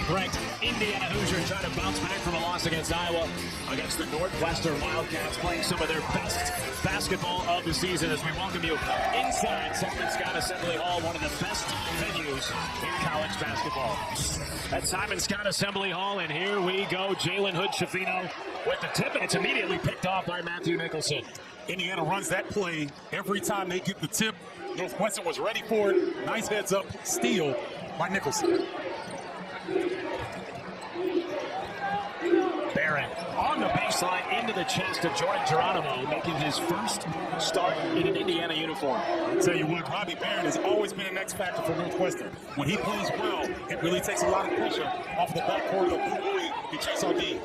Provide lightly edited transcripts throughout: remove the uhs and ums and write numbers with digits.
ranked Indiana Hoosiers trying to bounce back from a loss against Iowa against the Northwestern Wildcats, playing some of their best basketball of the season as we welcome you inside Simon Scott Assembly Hall, one of the best venues in college basketball. At Simon Scott Assembly Hall, and here we go. Jalen Hood-Schifino with the tip, and it's immediately picked off by Matthew Nicholson. Indiana runs that play every time they get the tip. Northwestern was ready for it. Nice heads up steal by Nicholson. Barron on the baseline into the chest of Jordan Geronimo, making his first start in an Indiana uniform. I'll tell you what, Robbie Barron has always been an X factor for Northwestern. When he plays well, it really takes a lot of pressure off the backcourt of Bowie and Chase Ardeen.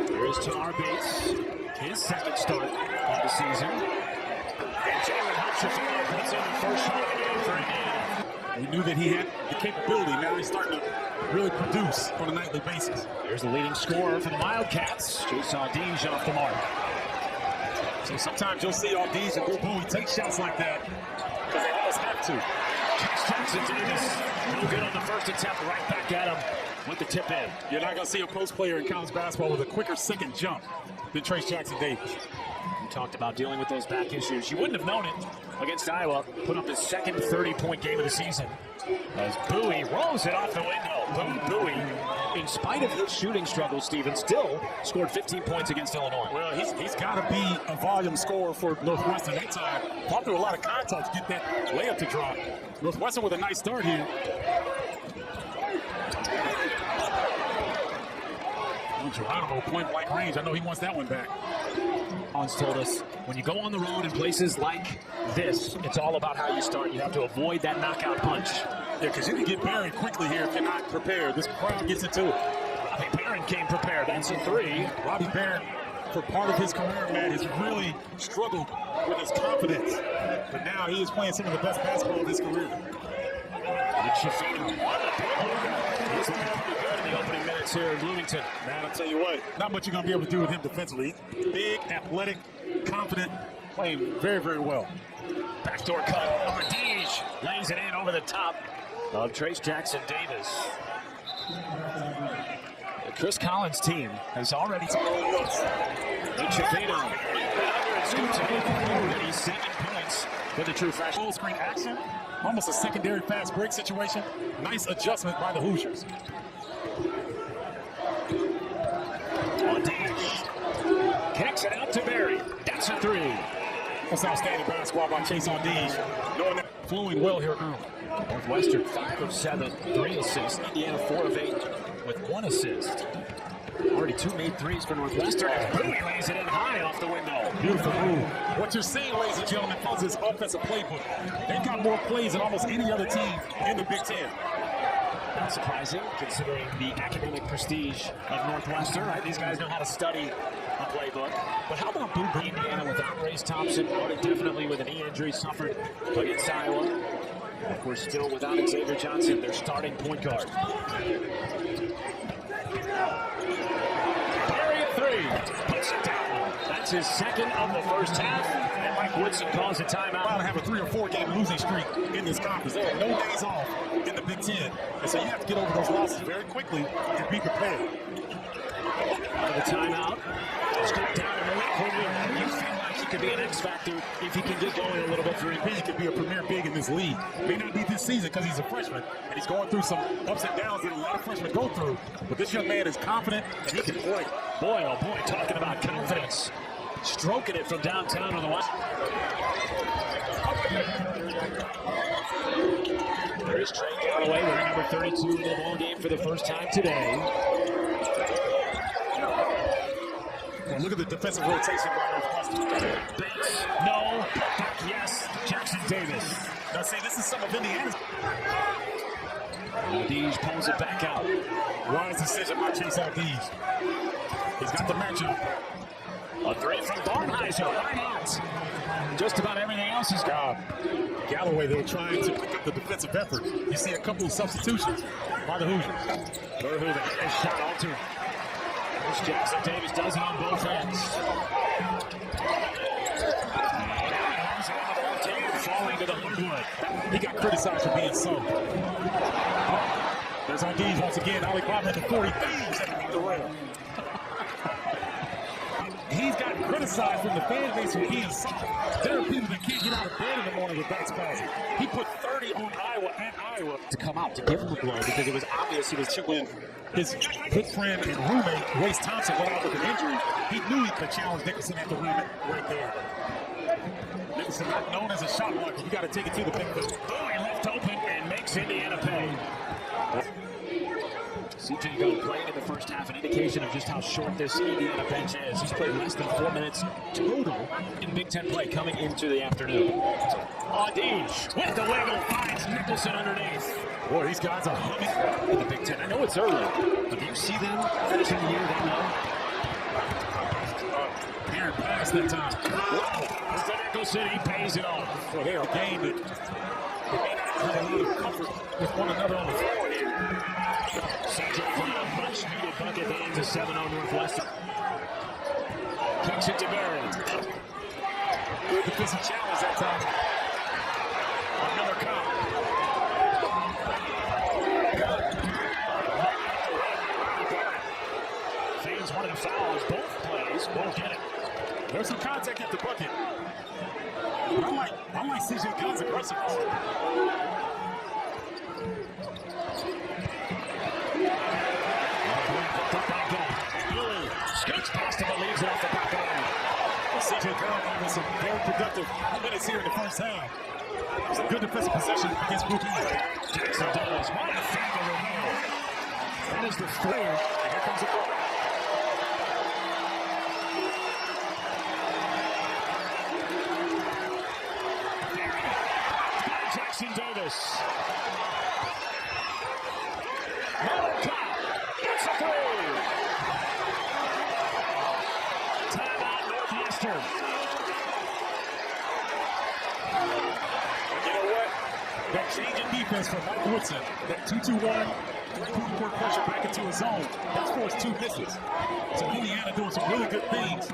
Here's Tamar Bates, his second start of the season. And Jalen Hood-Schifino puts in the first shot of the game for Indiana. We knew that he had the capability. Now he's starting to really produce on a nightly basis. Here's the leading scorer for the Wildcats, Chase Ardeen off the mark. So sometimes you'll see Ardeen and Bowie take shots like that because they almost have to. Jackson Davis, no good on the first attempt, right back at him with the tip in. You're not going to see a post player in college basketball with a quicker second jump than Trace Jackson Davis. We talked about dealing with those back issues. You wouldn't have known it against Iowa. Put up his second 30-point game of the season as Bowie rolls it off the window. Bowie, in spite of his shooting struggles, Steven, still scored 15 points against Illinois. Well, he's got to be a volume scorer for Northwestern that time. Fought through a lot of contact to get that layup to drop. Northwestern with a nice start here. Geronimo, point-blank range. I know he wants that one back. Hans told us, when you go on the road in places like this, it's all about how you start. You have to avoid that knockout punch. Yeah, because you can get buried quickly here if you're not prepared. This crowd gets into it. Robbie Barron came prepared. That's a three. Robbie Barron, for part of his career, man, has really struggled with his confidence. But now he is playing some of the best basketball of his career. He's looking pretty good in the opening minutes here in Bloomington. Man, I'll tell you what, not much you're going to be able to do with him defensively. Big, athletic, confident, playing very, very well. Backdoor cut. Ardeen lays it in over the top of Trace Jackson Davis. The Chris Collins team has already Schifino. He's 7 points for the true freshman. Full screen action, almost a secondary fast break situation. Nice adjustment by the Hoosiers. Ardeen kicks it out to Barry. That's a three. That's outstanding basketball by Chase Ardeen. Knowing that flowing well here early. Northwestern 5 of 7, 3 assists. Indiana 4 of 8 with 1 assist. Already 2 made threes for Northwestern. Bowie lays it in high off the window. Beautiful move. What you're seeing, ladies and gentlemen, is this offensive playbook. They've got more plays than almost any other team in the Big Ten. Not surprising, considering the academic prestige of Northwestern. Right? These guys know how to study a playbook. But how about Bowie, Indiana without Race Thompson, definitely with an knee injury suffered against Iowa. Of course, still without Xavier Johnson, their starting point guard. Barry at three, puts it down. That's his second of the first half, and Mike Woodson calls a timeout. About to have a 3 or 4 game losing streak in this conference. There are no days off in the Big Ten, and so you have to get over those losses very quickly and be prepared. Out of the timeout, straight down to Malik Quigley. You feel like he could be an X factor if he can get going a little bit for him. He could be a premier big in this league. May not be this season because he's a freshman and he's going through some ups and downs that a lot of freshmen go through. But this young man is confident and he can play. Boy, oh boy, talking about confidence. Stroking it from downtown on the west. There's Trey Galloway, wearing number 32 in the ball game for the first time today. Well, look at the defensive rotation by Northwestern. Bates, no. Back, yes. Jackson Davis. Now, see, this is some of Indiana's. Ardeen pulls it back out. Wise decision by Chase Ardeen. He's got the matchup. A three from Barnheiser. Why not? Just about everything else is gone. Galloway, they're trying to pick up the defensive effort. You see a couple of substitutions by the Hoosiers. Verhoeven, his shot altered. There's Jackson Davis, does it on both ends. Falling to the hardwood. He got criticized for being slow. There's Ortiz once again. Alibaba at the 40. Thieves at the rail. He's gotten criticized from the fan base for being soft. There are people that can't get out of bed in the morning with back spasms. He put 30 on Iowa at Iowa to come out to give him a blow because it was obvious he was when his good friend and roommate, Race Thompson, went out with an injury. He knew he could challenge Nicholson at the rim right there. Nicholson, not known as a shot blocker. You got to take it to the big hoop. Bowie left open and makes Indiana pay. CJ Gunn playing in the first half, an indication of just how short this Indiana bench is. He's played less than 4 minutes total in Big Ten play coming into the afternoon. Audige with the wiggle finds Nicholson underneath. Boy, these guys are humming In the Big Ten, I know it's early, but do you see them finishing the year that low? Aaron pass that time. Wow. So Nicholson, he pays it off. Well, they are game that they may not have a lot of comfort with one another on the floor here. CJ Gunn, a much-needed bucket hands a 7-0 Northwestern. Kicks it to Barry. Good defensive challenge that time. Another count. Fans wanted fouls, both plays, won't get it. There's some contact at the bucket. I like CJ Gunn's aggressiveness. Scoots past him and leaves it off the back of the line. CJ Gunn with some very productive minutes here in the first half. It's a good defensive possession against Brooklyn. Jackson Douglas, what a finger removed. That is the third. And here comes the ball. Jackson Davis. It's a three. Timeout Northwestern. And you know what? That change in defense from Mike Woodson, that 2-2-1, three-quarter pressure back into his zone, that's forced 2 misses. So Indiana doing some really good things,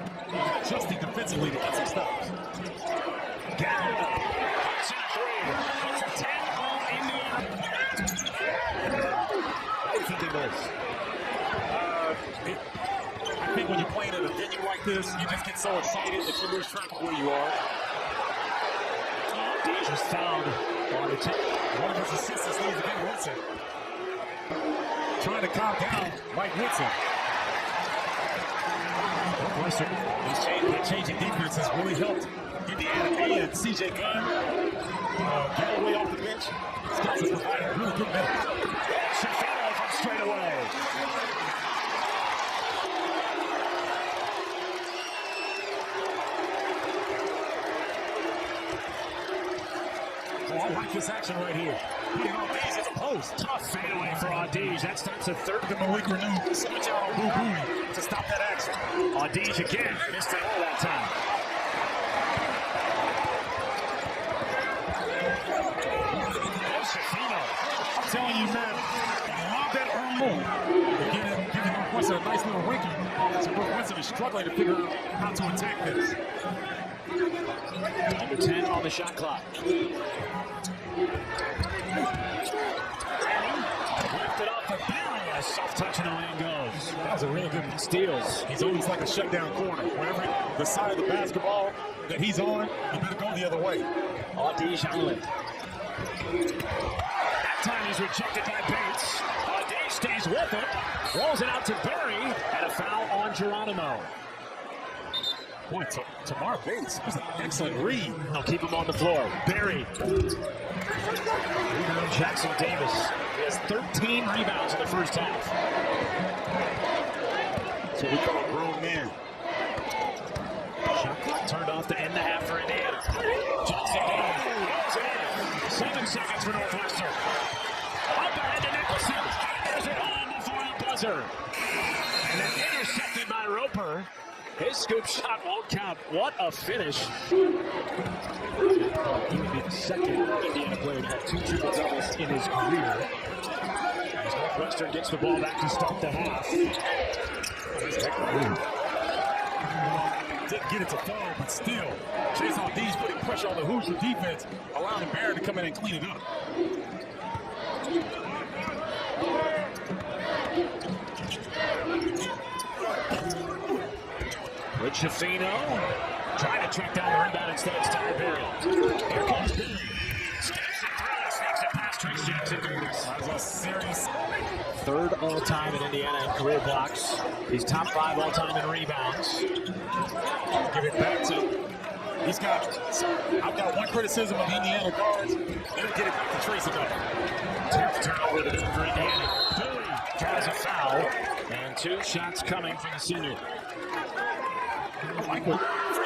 adjusting defensively to get some stops. Gallo. It's a three. It's a 10 on Indiana. What do you think of this? I think when you're playing at a venue like this, you just get so excited that you lose track of where you are. Audige was fouled on the tip. One of his assistants leads again, Woodson. Trying to calm down Mike Woodson. Northwestern. That changing defense has really helped Indiana and CJ Gunn get away off the bench. These guys are providing really good minutes. Shafino from straight away. Oh, I like this action right here. Hitting on these at the post. Tough fadeaway for Audige. That starts a third. The Malik Renew switch out on Boo Booey to stop that action. Audige again. Missed it all that time. Shafino. I'm telling you, man, I love that early move. Giving Northwestern a nice little winky. So Northwestern is struggling to figure out how to attack this. Under 10 on the shot clock. Lifted off the barrel. A soft touch and away it goes. That was a really good Steals. He's always like a shutdown corner. Wherever the side of the basketball that he's on, you better go the other way. Audige on it. That time he's rejected by Bates. Audige stays with it. Rolls it out to Barry. And a foul on Geronimo. Boy, Tamar Bates, that was an excellent read. They'll keep him on the floor. Barry. Rebound Jackson Davis. He has 13 rebounds in the first half. So we call a grown man. Shot clock turned off to end the half for Indiana. Jackson Davis. 7 seconds for Northwestern. Up ahead to Nicholson. There's it home before the buzzer. And then intercepted by Roper. His scoop shot won't count. What a finish. He would be the second Indiana player to have 2 triple-doubles in his career. As Northwestern gets the ball back to start the half. Didn't get it to fall, but still, Chase Audige putting pressure on the Hoosier defense, allowing Barrett to come in and clean it up. Schifino trying to track down the rebound instead. It's Ty Berry. Here comes Berry. Steps it through, sneaks it past Trace Jackson Davis. That was a serious. Third all-time in Indiana in career blocks. He's top 5 all-time in rebounds. Give it back to. I've got one criticism of Indiana guards. They don't get it back to Trace enough. 10th turnover for Indiana. Bowie tries a foul, and 2 shots coming from the senior. Michael,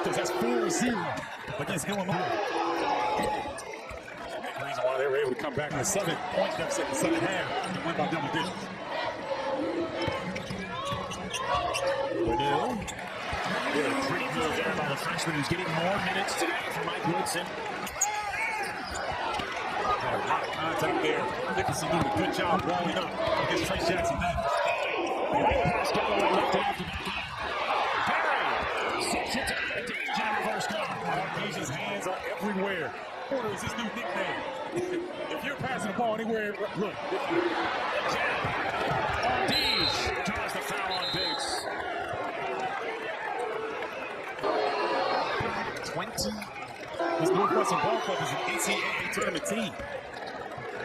that's 4-0 against Illinois. The reason why they were able to come back in the 7-point deficit in the second half and win by double digits. Really pretty move there by the freshman who's getting more minutes today for Mike Woodson. A lot of contact there. Nicholson doing a good job rolling up against Trace Jackson Davis. Pass Galloway left it after Berry sits it to danger reverse guard. His hands are everywhere. Porter is his new nickname. If you're passing the ball anywhere, look. Deej draws the foul on Biggs. 20. This Northwestern ball club is an NCAA tournament team.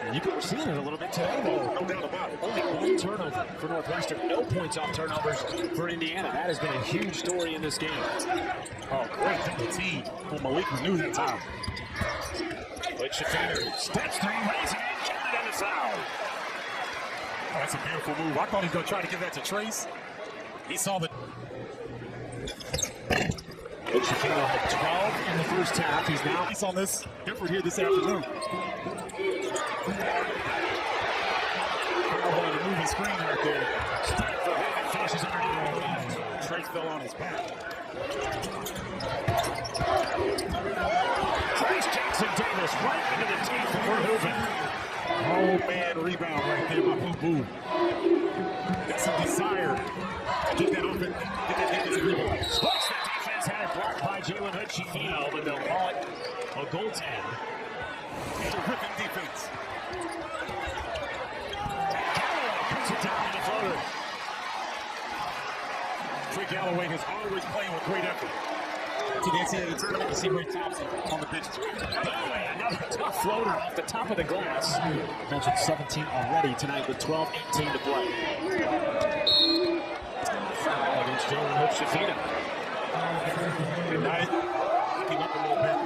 And you could have seen it a little bit today, though. No doubt about it. Only 1 turnover for Northwestern. No points off turnovers for Indiana. That has been a huge story in this game. Oh, great double team for Malik Manu that time. But Schifino steps through, raising it, counted and a foul. Oh, that's a beautiful move. I thought he was going to try to give that to Trace. He saw the. Schifino had 12 in the first half. He's on this effort here this afternoon. The moving screen right there. Step for him and finishes underneath the left. Trace fell on his back. Trace Jackson Davis right into the teeth of Verhoeven. Oh man, rebound right there by Boo Boo. That's some desire. Get that open. Get that defensive rebound. Splits the defense, had it blocked by Jalen Hood-Schifino, but they'll call it a goaltend. Terrific defense. Galloway puts it down in the floater. Trey Galloway has always played with great effort. To the NCAA tournament, you see Ray Thompson on the bench. Galloway, another tough floater off the top of the glass. Mentioned 17 already tonight with 12-18 to play. Foul against Jalen Hood-Schifino. Good night. Looking up a little bit.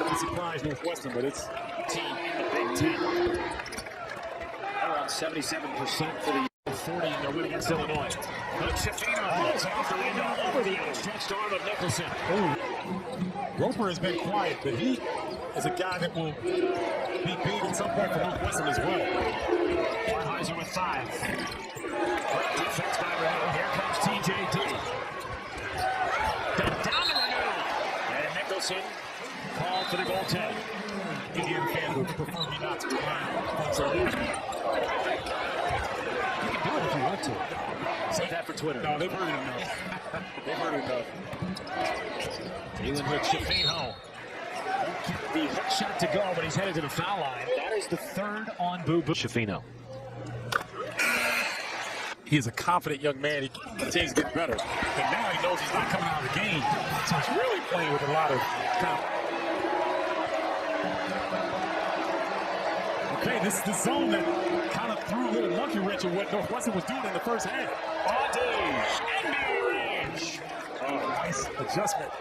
Pretty surprised Northwestern, but it's Team in the Big Ten. They're on 77% for the 40 in their win against Illinois. Hood-Schifino holds off the window over the outstretched arm of Nicholson. Roper has been quiet, but he is a guy that will be big at some point for Northwestern as well. Weiser with 5. Great defense by Renaud. Here comes TJD. Down to Renaud. And Nicholson called for the goaltend. Indiana fans would prefer me not to remind. So You can do it if you want to. Say that for Twitter. no, they've heard it enough. They've heard it enough. Jalen Hood-Schifino. The hook shot to go, but he's headed to the foul line. That is the 3rd on Boo Boo. Schifino. He is a confident young man. He continues to get better. And now he knows he's not coming out of the game. So he's really playing with a lot of confidence. Okay, this is the zone that kind of threw a little monkey wrench of what Northwestern was doing in the first half. Deej, NBA range. Oh, nice adjustment.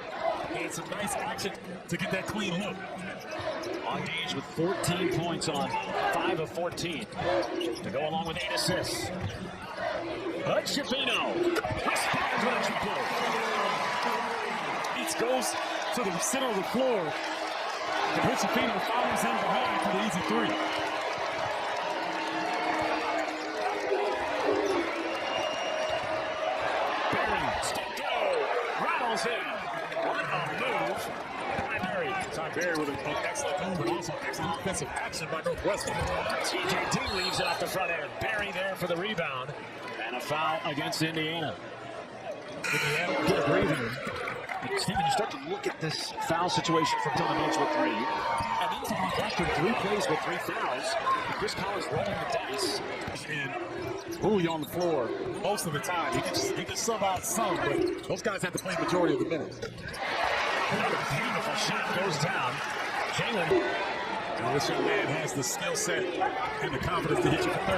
And some nice action to get that clean look. Deej with 14 points on 5 of 14 to go along with 8 assists. Hood-Schifino responds with a triple. Each goes to the center of the floor. And Hood-Schifino follows him behind for the easy 3. Rattles in. What a move by Berry. Ty Berry with an excellent move, but also excellent offensive action by Northwestern. TJD leaves it off the front end. Berry there for the rebound. And a foul against Indiana. Indiana get a breather. Stephen, you start to look at this foul situation from down the bench with 3. And in for Northwestern, 3 plays with 3 fouls. Chris Collins rolling the dice. And Bowie on the floor most of the time. He can sub out some, but those guys have to play the majority of the minutes. Beautiful shot goes down. Jalen. Well, this young man has the skill set and the confidence to hit you for 30.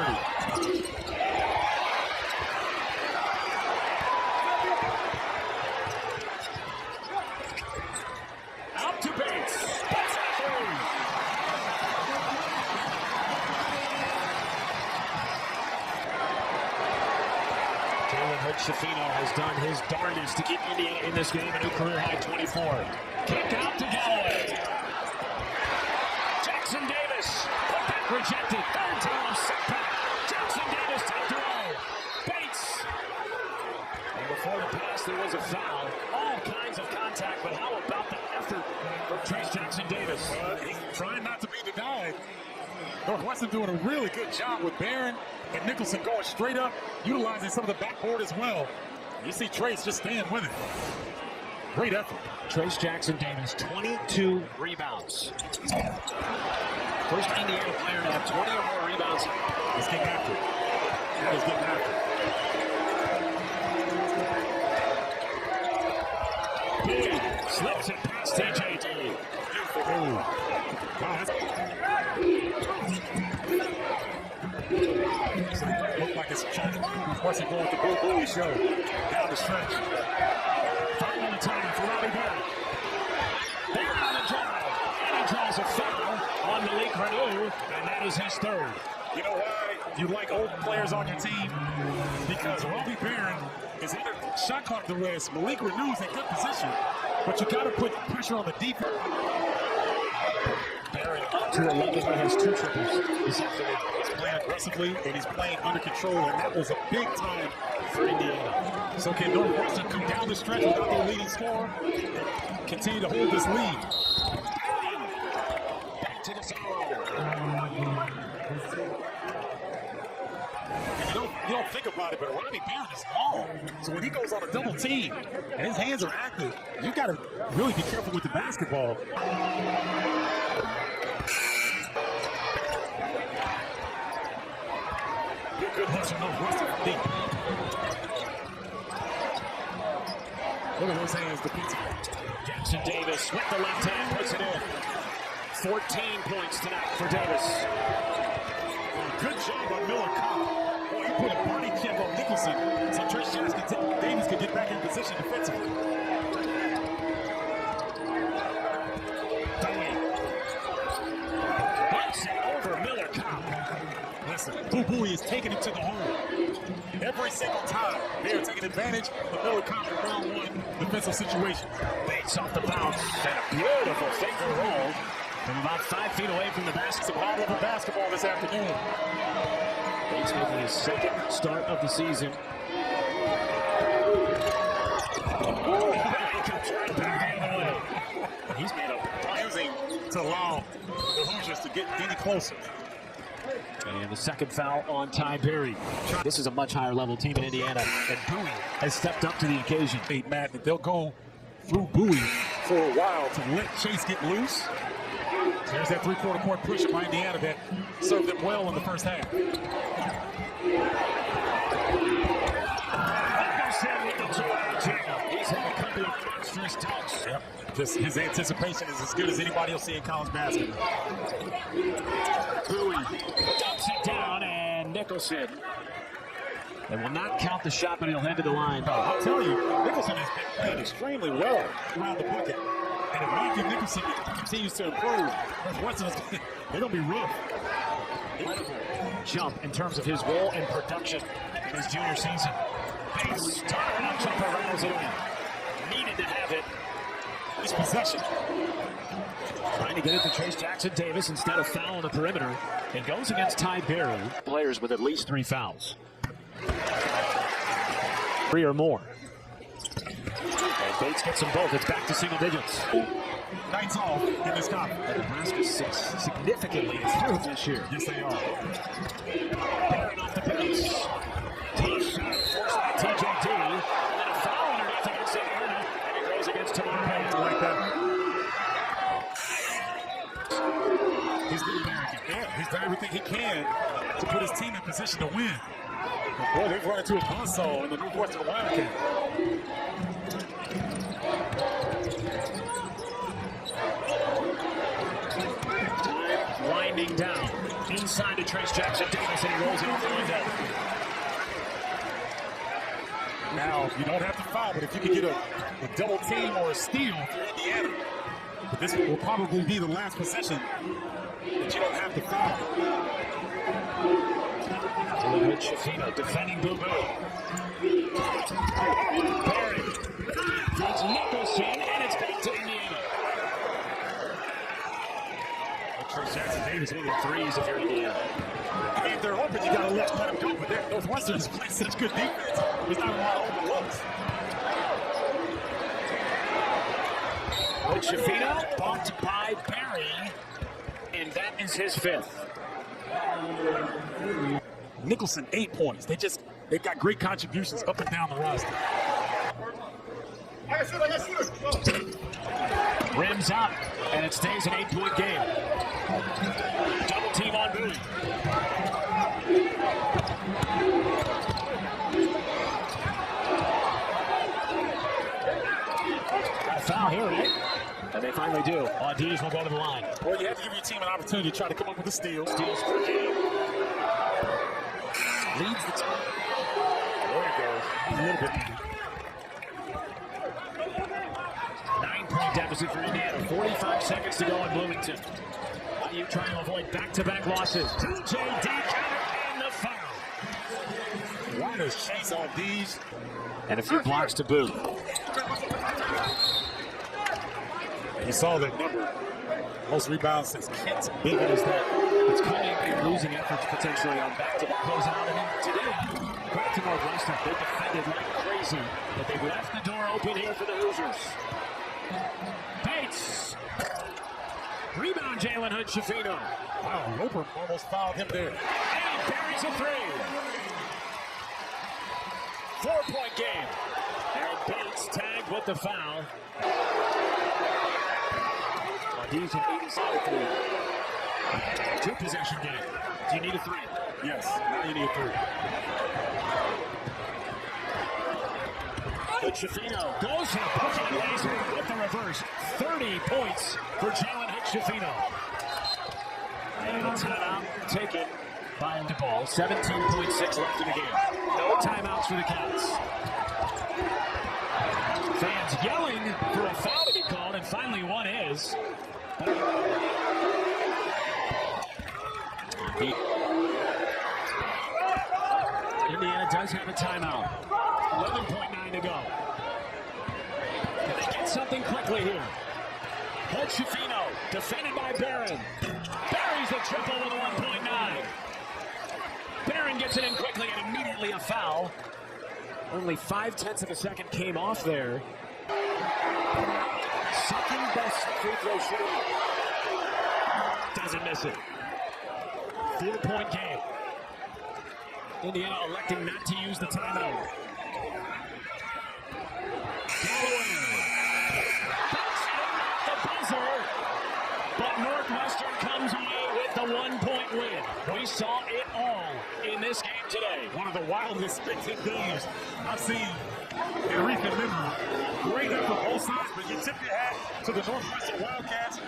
Out to Bates. Jalen Hood-Schifino has done his darndest to keep Indiana in this game. A new career high 24. Kick out to Galloway. Jackson Davis. Put back rejected. Third time setback. Jackson Davis tapped away. Bates. And before the pass, there was a foul. All kinds of contact, but how about the effort from Trace Jackson Davis? He's trying not to be denied. Northwestern doing a really good job with Barron and Nicholson going straight up, utilizing some of the backboard as well. You see Trace just staying with it. Great effort. Trace Jackson Davis, 22 rebounds. First Indiana player to have 20 or more rebounds. He's getting after it. He's getting after it. Slips it past TJD. Look like it's Northwestern going to Boo Boo show down the stretch. Final time for Robbie Barron. Barron on the drive. And he draws a foul on Malik Reneau, and that is his third. You know why you like old players on your team? Because Robbie Barron is under shot clock arrest. Malik Reneau's in good position, but you got to put pressure on the defense. Barron up to 11, but has 2 triples this afternoon. He's playing aggressively and he's playing under control, and that was a big time for Indiana. So can Northwestern come down the stretch without their leading scorer and continue to hold this lead? Back to the foul. You don't think about it, but Robbie Barron is long. So when he goes on a double team and his hands are active, you got to really be careful with the basketball. Good hits from Northwestern from deep. Look at those hands defensively. Jackson Davis with the left hand puts it in. 14 points tonight for Davis. Good job by Miller Kopp. Boy, he put a body check on Nicholson so Trace Jackson Davis could get back in position defensively. Backs it over Miller Kopp. Listen, Boo Boo is taking it to the hole. Every single time, they're taking advantage of Miller Kopp in round 1 defensive situation. Bates off the bounce. And a beautiful finger roll from about 5 feet away from the basket. Some high-level basketball this afternoon. Bates making his second start of the season. He's made a using to allow the Hoosiers to get any closer. And the second foul on Ty Berry. This is a much higher level team in Indiana, and Bowie has stepped up to the occasion. Hey, Matt, that they'll go through Bowie for a while to let Chase get loose. There's that three-quarter court push by Indiana that served them well in the first half. He's had a couple of monstrous dunks. Yep. Just his anticipation is as good as anybody will see in college basketball. Bowie dumps it down, and Nicholson. They will not count the shot, but he'll head to the line. I'll tell you, Nicholson has been playing extremely well around the bucket. And if Matthew Nicholson continues to improve, Northwestern, they're going to be rough. Incredible jump in terms of his role and production in his junior season. Bates, turnaround jumper rattles it in. Needed to have it. His possession. Trying to get it to Trace Jackson Davis instead of foul on the perimeter. It goes against Ty Berry. Players with at least 3 fouls. 3 or more. And Bates gets them both. It's back to single digits. Nights off in this conference. Nebraska significantly improved this year. Yes, they are. Barron off the pace. T-shot forced by TJD. And then a foul underneath against Atlanta. And it goes against Tamar Payne. Like that. everything he can to put his team in position to win. But boy, they've run into a buzzsaw in the Northwestern Wildcat. Time winding down. Inside to Trace Jackson Davis, and he rolls it over the window. Now, you don't have to foul, but if you can get a double team or a steal for Indiana, but this will probably be the last possession that you don't have to foul. Shafino defending Boo Boo. Barry feeds Nicholson, and it's back to Indiana. Trace Jackson Davis hitting threes if you're Indiana. I mean, if they're open, you got to let them go. But Northwestern is playing such good defense. There's not a lot of open looks. Shafino bumped by Barry, and that is his fifth. Nicholson, 8 points. They've got great contributions up and down the roster. Rims up, and it stays an 8-point game. Double team on Bowie. Got a foul here, right? And they finally do. Dees will go to the line. Well, you have to give your team an opportunity to try to come up with a steal. Steals for the game. Leads the team. There you go. A little bit. 9-point deficit for Indiana. 45 seconds to go in Bloomington. IU trying to avoid back-to-back losses. TJD counter and the foul. Riders chase on Dees. And a few blocks to boot. You saw that number. Most rebounds since Kent's big as that. It's coming in losing efforts potentially on back-to-back closeout. And then today, back to Northwestern. They defended like crazy, but they left the door open here for the Hoosiers. Bates. Rebound, Jalen Hood-Schifino. Wow, Roper almost fouled him there. And he buries a three. 4-point game. And Bates tagged with the foul. Dees an 87 3. Two-possession game. Do you need a three? Yes, now you need a three. Hood-Schifino goes for the bucket and lays with the reverse. 30 points for Jalen Hood-Schifino. And a timeout taken by DePaul. 17.6 left in the game. No timeouts for the Cats. Fans yelling for a foul to be called, and finally one is. Indiana does have a timeout. 11.9 to go. Can they get something quickly here? Hood-Schifino, defended by Barron. Buries the triple with a 1.9. Barron gets it in quickly and immediately a foul. Only 0.5 of a second came off there. Second best free throw shooter. Doesn't miss it. 4-point game. Indiana electing not to use the timeout. The buzzer. But Northwestern comes away with the 1-point win. We saw it all in this game today. One of the wildest spectator games I've seen in recent memory. Great effort both sides, but you tip your hat to the Northwestern Wildcats.